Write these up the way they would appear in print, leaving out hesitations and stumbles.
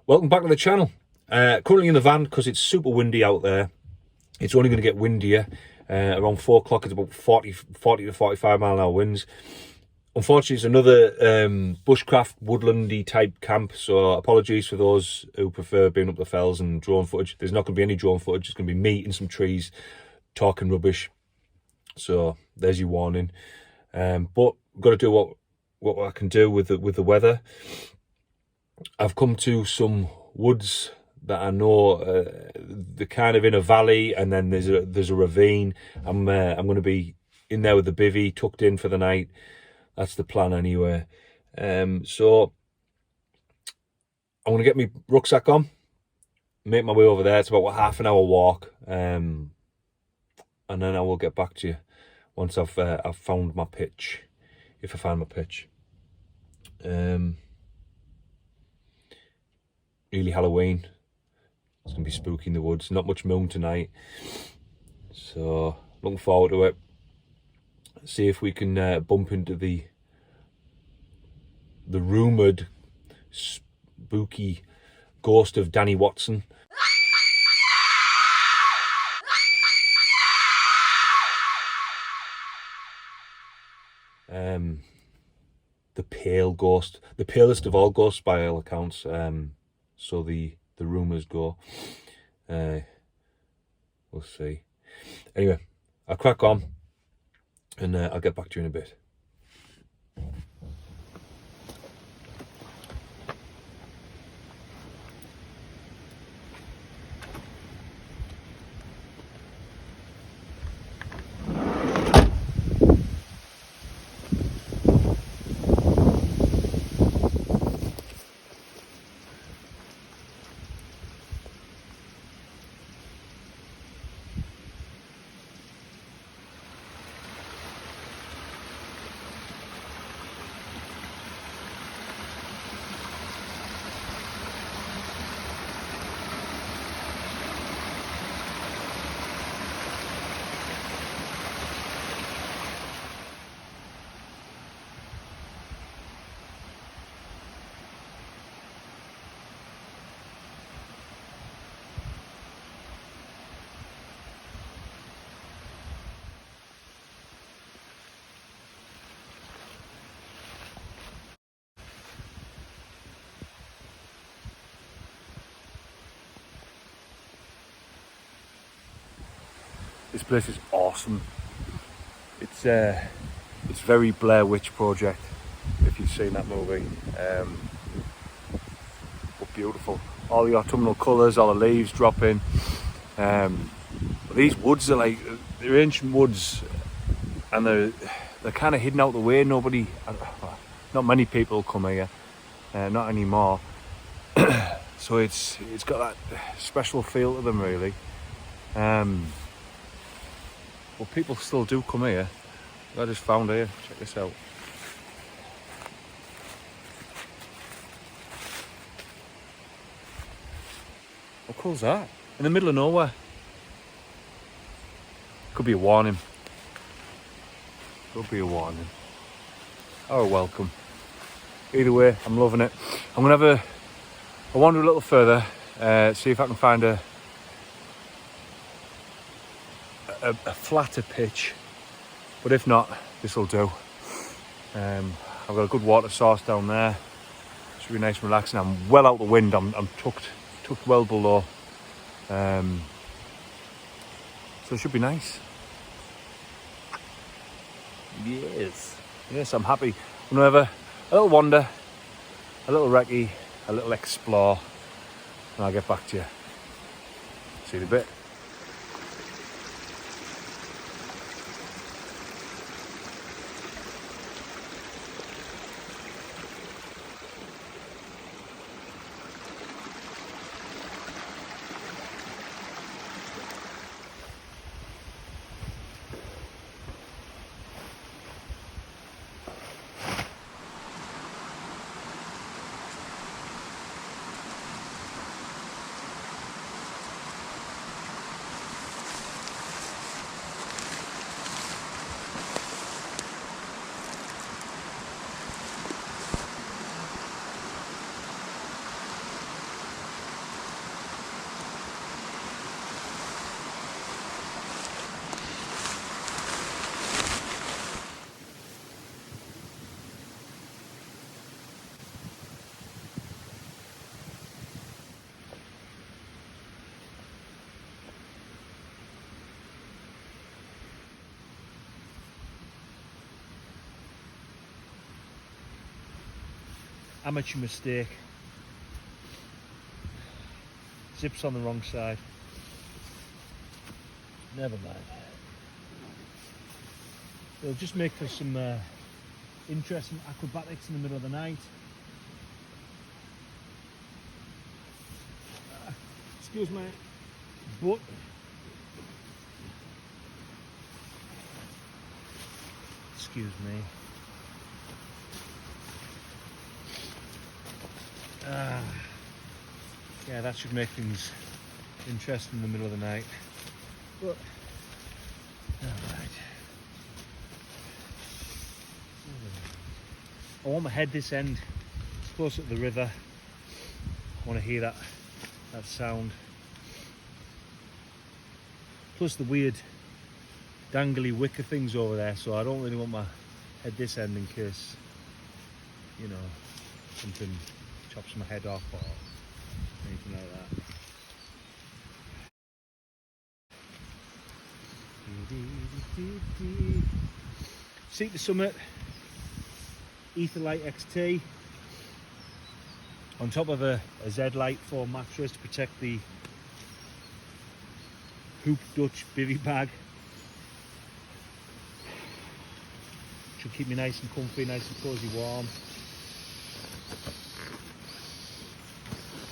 Welcome back to the channel. Currently in the van because it's super windy out there. It's only going to get windier. Around 4 o'clock it's about 40 to 45 mile an hour winds. Unfortunately, it's another bushcraft woodlandy type camp, so apologies for those who prefer being up the fells and drone footage. There's not going to be any drone footage. It's going to be me in some trees talking rubbish, so there's your warning. But I've got to do what I can do with the weather. I've come to some woods that I know they're kind of in a valley, and then there's a ravine. I'm going to be in there with the bivvy tucked in for the night. That's the plan anyway. So I'm going to get my rucksack on, make my way over there. It's about a half an hour walk, and then I will get back to you once I've found my pitch, if I find my pitch. Really Halloween. It's going to be spooky in the woods. Not much moon tonight, so looking forward to it. See if we can bump into the rumoured spooky ghost of Danny Watson. The pale ghost, the palest of all ghosts by all accounts. So the rumours go. We'll see. Anyway, I'll crack on, and I'll get back to you in a bit. This place is awesome. It's very Blair Witch Project, if you've seen that movie. But beautiful. All the autumnal colours, all the leaves dropping. But these woods are like, they're ancient woods, and they're kind of hidden out the way. Nobody, not many people come here, not anymore. So it's got that special feel to them, really. But people still do come here. I just found here, check this out. How cool's that? In the middle of nowhere. Could be a warning. Could be a warning. Or a welcome. Either way, I'm loving it. I'm gonna have a wander a little further, see if I can find a flatter pitch, but if not, this will do. I've got a good water source down there. Should be nice and relaxing. I'm well out the wind. I'm tucked well below, so it should be nice. Yes, I'm happy. I'm gonna have a little wander, a little recce, a little explore, and I'll get back to you. See you in a bit. Amateur mistake. Zips on the wrong side. Never mind. It'll just make for some interesting acrobatics in the middle of the night. Excuse my butt. Excuse me. Yeah, that should make things interesting in the middle of the night. But, alright. I want my head this end. It's closer to the river. I want to hear that sound. Plus the weird dangly wicker things over there, so I don't really want my head this end in case, you know, something chops my head off or anything like that. Seat the summit, Etherlight XT, on top of a Z-Lite 4 mattress to protect the Hoop Dutch Bivvy bag. Should keep me nice and comfy, nice and cosy warm.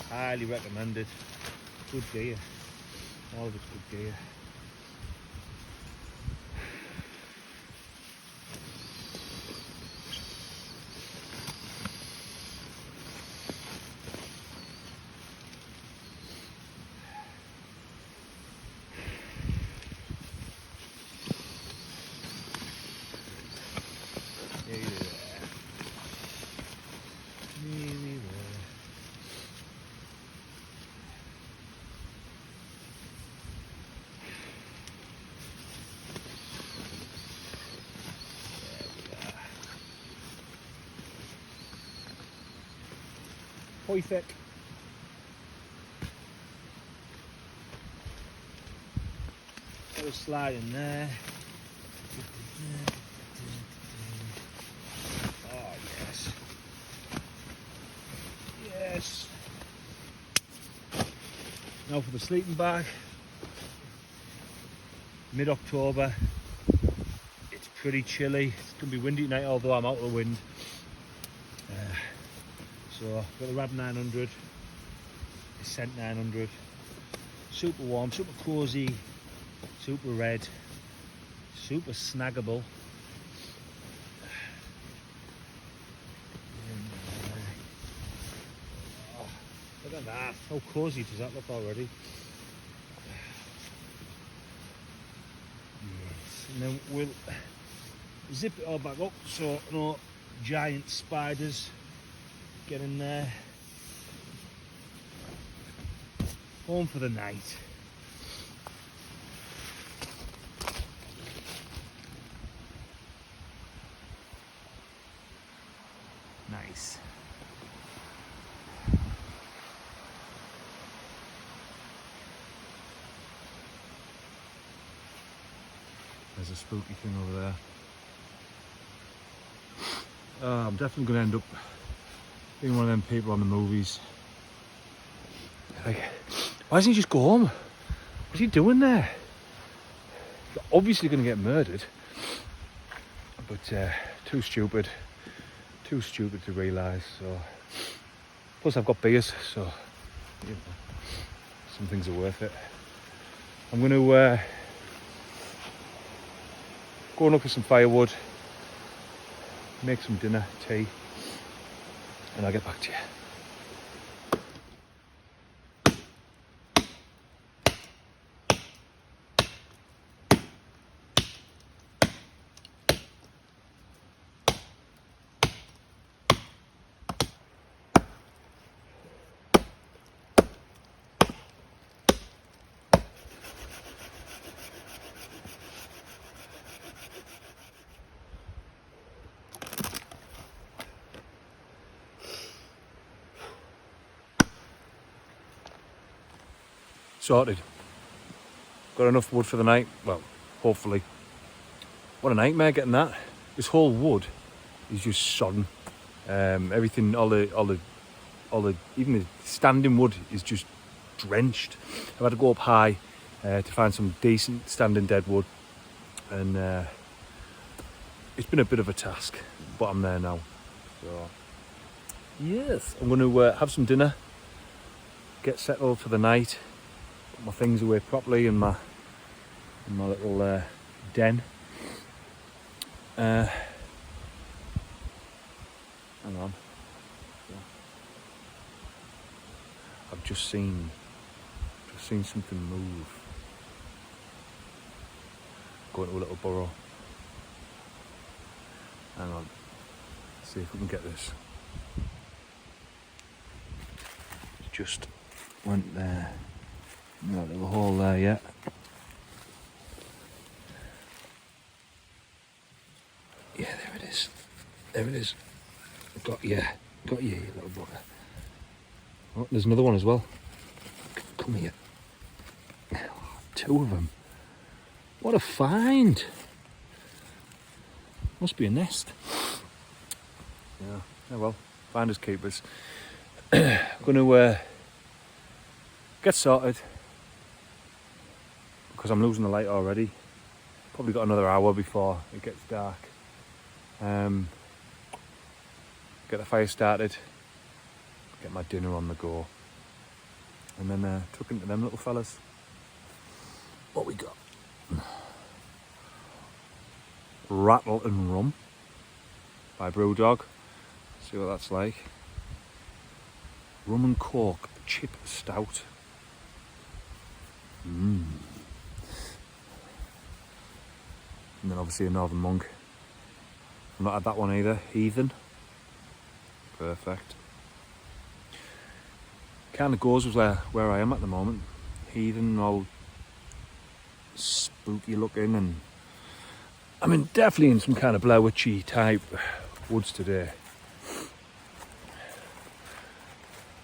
Highly recommended. Good gear. All of it's good gear. Perfect. Got a slide in there. Oh yes. Yes. Now for the sleeping bag. Mid-October. It's pretty chilly. It's going to be windy tonight, although I'm out of the wind. So I've got the Rab 900, the Scent 900, super warm, super cosy, super red, super snaggable. Oh, look at that, how cosy does that look already? Yes, and then we'll zip it all back up so no giant spiders get in there. Home for the night. Nice. There's a spooky thing over there. I'm definitely going to end up being one of them people on the movies. Like, why doesn't he just go home? What's he doing there? You're obviously going to get murdered. But too stupid to realise. So, plus I've got beers, so you know, some things are worth it. I'm going to go and look for some firewood, make some dinner, tea, and I'll get back to you. Sorted. Got enough wood for the night. Well, hopefully. What a nightmare getting that. This whole wood is just sodden. Everything, all the, even the standing wood is just drenched. I've had to go up high to find some decent standing dead wood, and it's been a bit of a task, but I'm there now. So yes, I'm going to have some dinner, get settled for the night, put my things away properly in my little den. Hang on. I've just seen something move. Go into a little burrow. Hang on. See if we can get this. Just went there. No little hole there yet. Yeah, there it is. There it is. Got you, you little bugger. Oh, there's another one as well. Come here. 2 of them. What a find. Must be a nest. Yeah, oh well, finders keepers. I'm going to get sorted because I'm losing the light already. Probably got another hour before it gets dark. Get the fire started, get my dinner on the go, and then tuck into them little fellas. What we got? Rattle and Rum by Brewdog. See what that's like. Rum and Cork Chip Stout. And then obviously a Northern Monk. I've not had that one either. Heathen. Perfect. Kind of goes with where I am at the moment. Heathen, all spooky looking, and I mean definitely in some kind of Blair Witchy type woods today.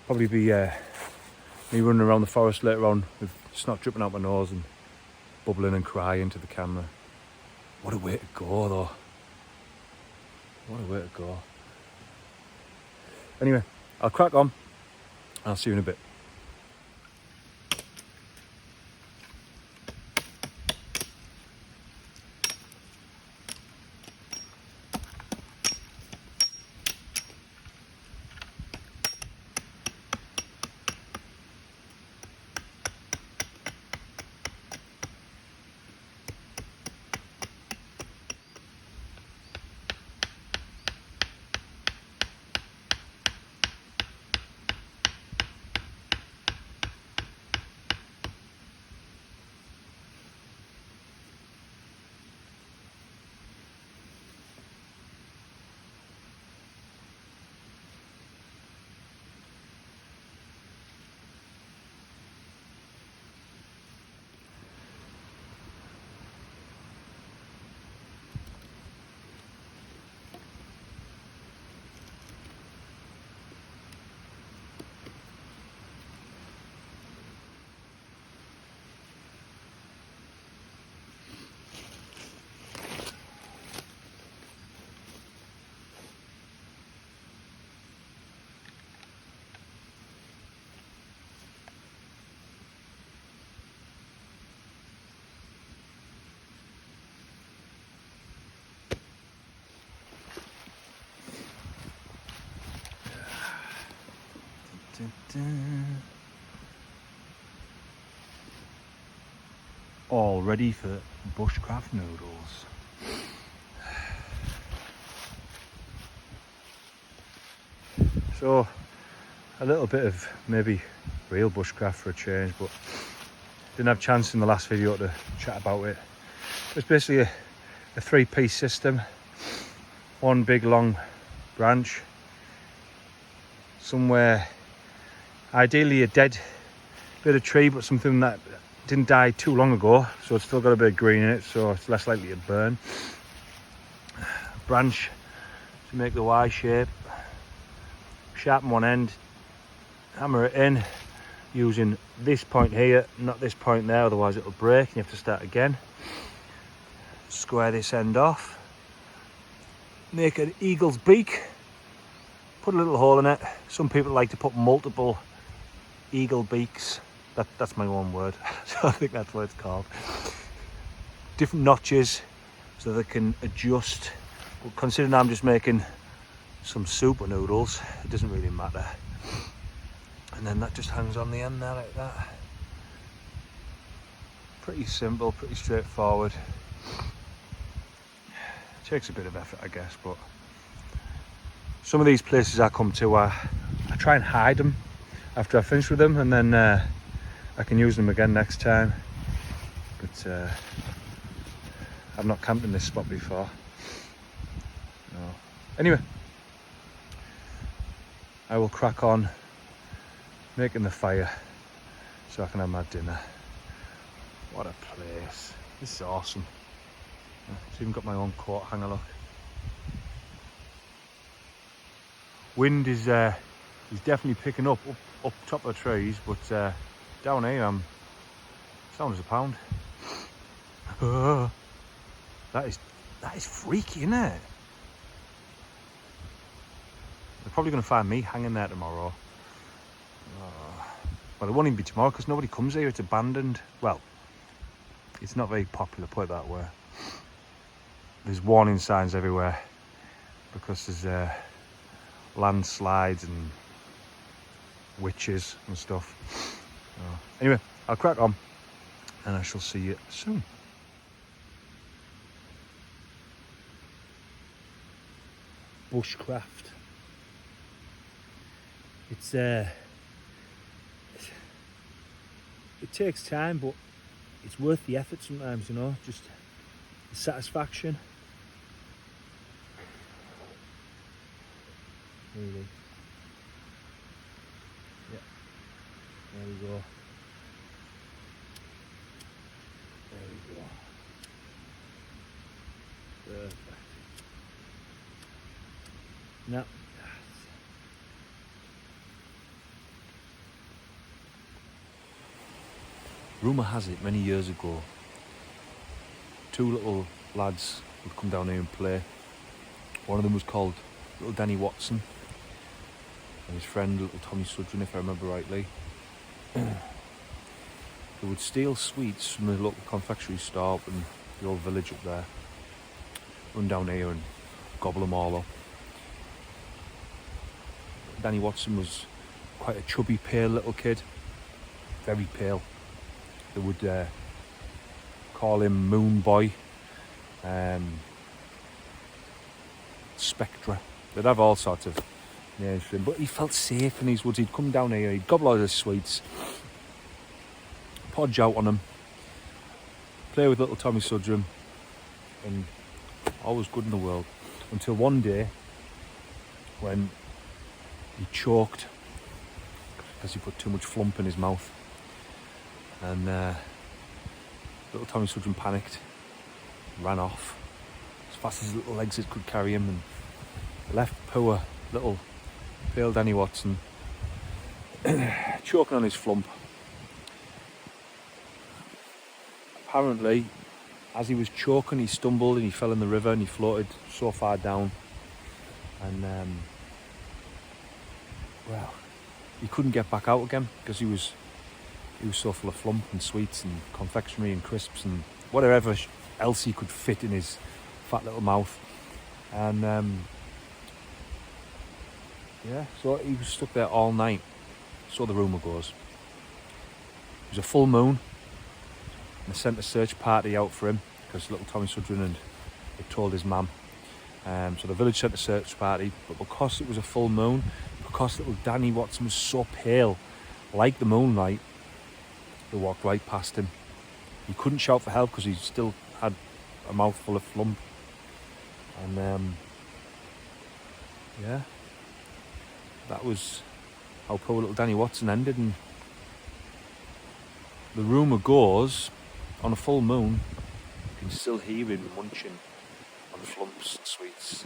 Probably be me running around the forest later on with snot dripping out my nose and bubbling and crying to the camera. What a way to go though. What a way to go. Anyway, I'll crack on. I'll see you in a bit. All ready for bushcraft noodles. So a little bit of maybe real bushcraft for a change, but didn't have a chance in the last video to chat about it. It's basically a 3-piece system. One big long branch, somewhere ideally a dead bit of tree, but something that didn't die too long ago, so it's still got a bit of green in it, so it's less likely to burn. Branch to make the Y shape, sharpen one end, hammer it in using this point here, not this point there, otherwise it'll break and you have to start again. Square this end off, make an eagle's beak put a little hole in it. Some people like to put multiple eagle beaks. That's my one word. So I think that's what it's called. Different notches so they can adjust. But considering I'm just making some super noodles, it doesn't really matter. And then that just hangs on the end there like that. Pretty simple, pretty straightforward. Takes a bit of effort, I guess, but some of these places I come to, I try and hide them after I finish with them, and then I can use them again next time. But I've not camped in this spot before. No. Anyway, I will crack on making the fire so I can have my dinner. What a place. This is awesome. It's even got my own coat hanger, look. Wind is definitely picking up top of the trees, but down here I'm sound as a pound. That is freaky, isn't it? They're probably going to find me hanging there tomorrow. Well, it won't even be tomorrow because nobody comes here. It's abandoned. Well, it's not very popular, put it that way. There's warning signs everywhere because there's landslides and witches and stuff. Anyway, I'll crack on and I shall see you soon. Bushcraft. It takes time, but it's worth the effort sometimes, you know, just the satisfaction. Really. Yeah. There we go. There we go. Perfect. Now, rumour has it many years ago, two little lads would come down here and play. One of them was called Little Danny Watson and his friend Little Tommy Sudrin, if I remember rightly. They would steal sweets from the local confectionery store up in the old village up there, run down here and gobble them all up. Danny Watson was quite a chubby, pale little kid, very pale. They would call him Moon Boy, Spectra. They'd have all sorts of names for him, but he felt safe in these woods. He'd come down here, he'd gobble all his sweets, podge out on them, play with little Tommy Sudrum, and all was good in the world. Until one day, when he choked because he put too much flump in his mouth. And little Tommy Sudrum panicked, ran off as fast as his little legs could carry him, and left poor little pale Danny Watson choking on his flump. Apparently, as he was choking, he stumbled and he fell in the river and he floated so far down, and well, he couldn't get back out again because he was so full of flump and sweets and confectionery and crisps and whatever else he could fit in his fat little mouth. And yeah, so he was stuck there all night, so the rumour goes. It was a full moon and they sent a search party out for him because little Tommy Sudrin had told his mum. So the village sent a search party, but because it was a full moon, because little Danny Watson was so pale, like the moonlight, they walked right past him. He couldn't shout for help because he still had a mouthful of flump. And yeah, that was how poor little Danny Watson ended. And the rumour goes, on a full moon, you can still hear him munching on flumps and sweets.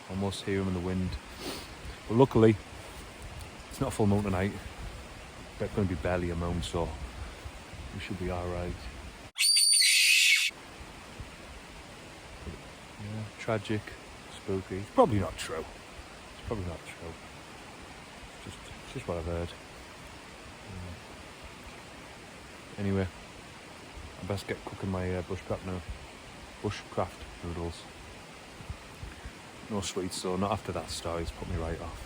Almost hear him in the wind. But luckily, it's not a full moon tonight. It's going to be barely a moon, so we should be alright. Tragic, spooky. It's probably not true. It's probably not true. It's just what I've heard. Anyway, I best get cooking my bushcraft now. Bushcraft noodles. No sweets though, not after that story. It's put me right off.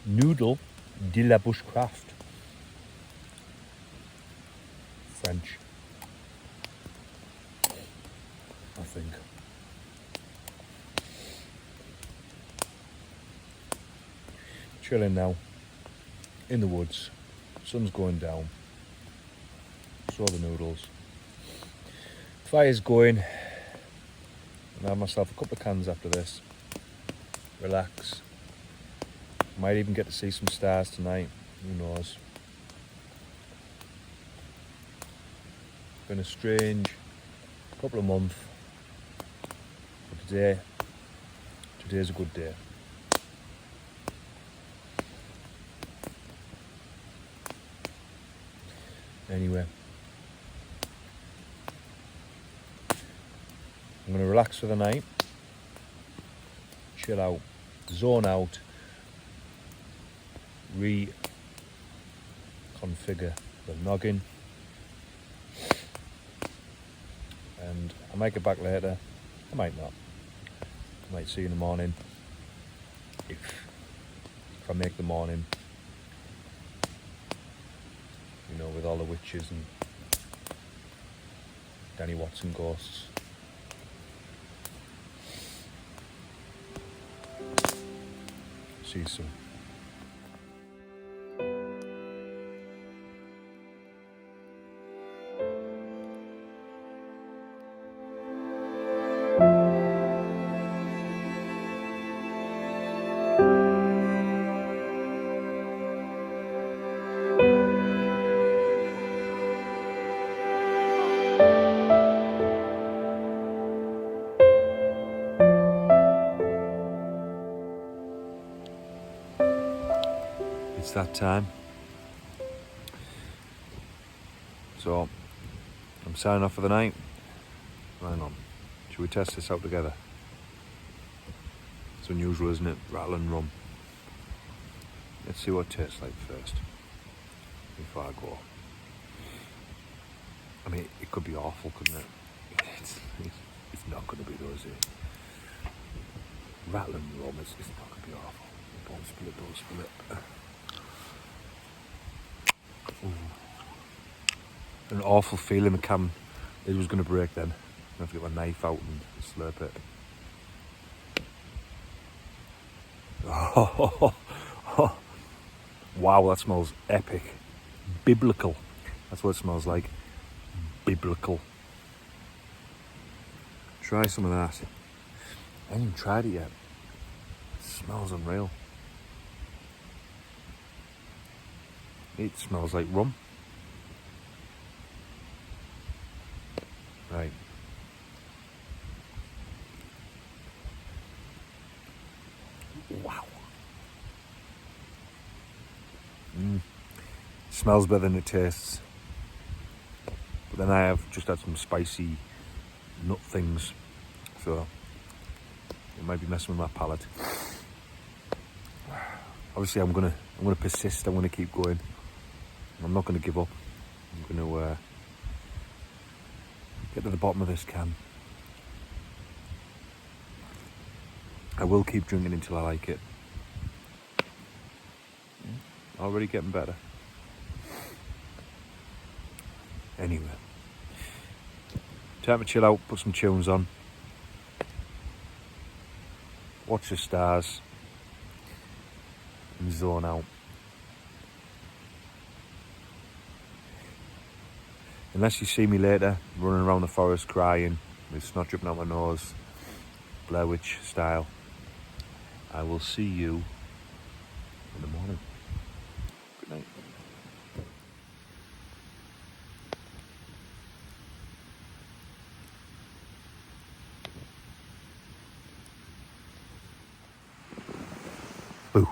Noodle de la Bushcraft. French, I think. Chilling now in the woods. Sun's going down. Saw the noodles. Fire's going. I'll have myself a couple of cans after this. Relax. Might even get to see some stars tonight. Who knows? Been a strange couple of months. But today's a good day. Anyway, I'm going to relax for the night, chill out, zone out, reconfigure the noggin, and I might get back later, I might not. I might see you in the morning, if I make the morning, you know, with all the witches and Danny Watson ghosts. See you soon. It's that time. So, I'm signing off for the night. Hang on. Should we test this out together? It's unusual, isn't it? Rattling rum. Let's see what it tastes like first. Before I go. I mean, it could be awful, couldn't it? It's not going to be though, is it? Rattling rum is not going to be awful. Don't spill it, don't spill it. Ooh. An awful feeling the can it was going to break then. I have to get my knife out and slurp it. Oh, wow, that smells epic. Biblical. That's what it smells like. Biblical. Try some of that. I haven't even tried it yet. It smells unreal. It smells like rum. Right. Wow. Smells better than it tastes. But then I have just had some spicy nut things, so it might be messing with my palate. Obviously, I'm gonna persist. I'm gonna keep going. I'm not gonna give up. I'm gonna get to the bottom of this can. I will keep drinking until I like it. Already getting better. Anyway, time to chill out, put some tunes on, watch the stars, and zone out. Unless you see me later running around the forest crying with snot dripping out my nose, Blair Witch style, I will see you in the morning. Good night. Boo.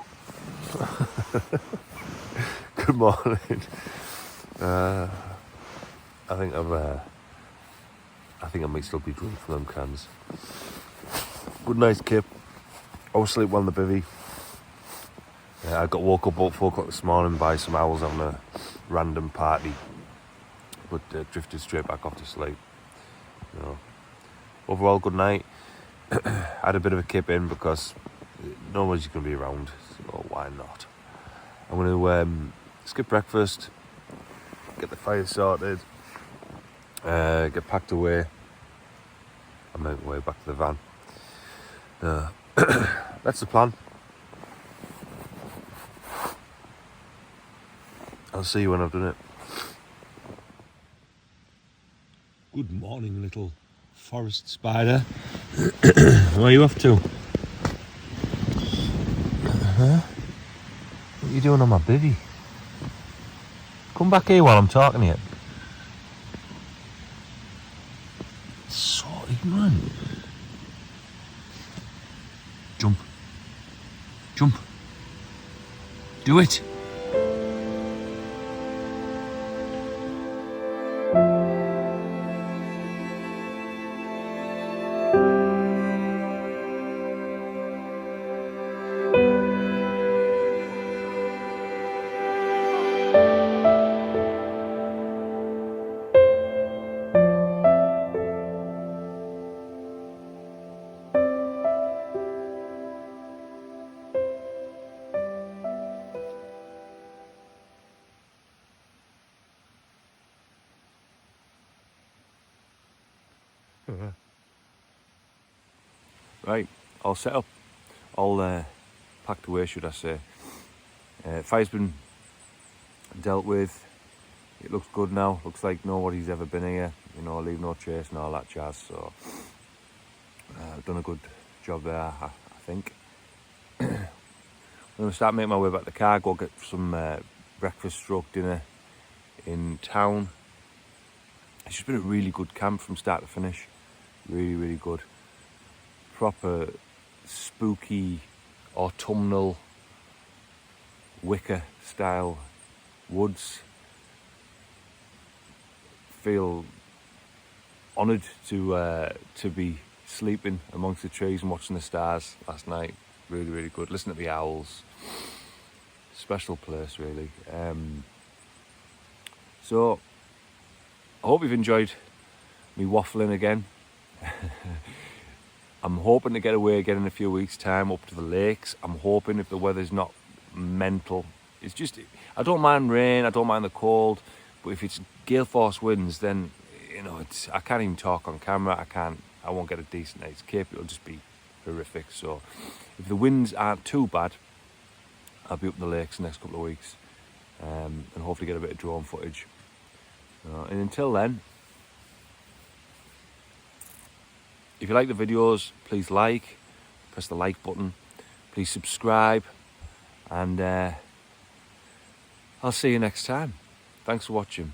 Good morning. I think I might still be drunk from them cans. Good night, Kip. I was asleep well in the bivvy. I got woke up about 4 o'clock this morning by some owls having a random party, but drifted straight back off to sleep. You know. Overall, good night. I had a bit of a kip in because nobody's going to be around, so why not? I'm going to skip breakfast, get the fire sorted, get packed away. I'm on my way back to the van. That's the plan. I'll see you when I've done it. Good morning, little forest spider. Where are you off to? What are you doing on my bivvy? Come back here while I'm talking to you. Sorry, man. Jump. Jump. Do it. Right, all set up, all packed away, should I say. Fire's been dealt with. It looks good now. Looks like nobody's ever been here. You know, leave no trace and all that jazz. So I've done a good job there, I think. I'm going to start making my way back to the car. Go get some breakfast stroke dinner in town. It's just been a really good camp from start to finish. Really, really good. Proper spooky, autumnal, wicker style woods. Feel honoured to be sleeping amongst the trees and watching the stars last night. Really, really good. Listen to the owls. Special place, really. So I hope you've enjoyed me waffling again. I'm hoping to get away again in a few weeks' time up to the lakes. I'm hoping, if the weather's not mental, it's just, I don't mind rain, I don't mind the cold, but if it's gale force winds, then, you know, I can't even talk on camera. I won't get a decent night's sleep. It'll just be horrific. So if the winds aren't too bad, I'll be up in the lakes the next couple of weeks, and hopefully get a bit of drone footage. And until then, if you like the videos, please press the like button, please subscribe, and I'll see you next time. Thanks for watching.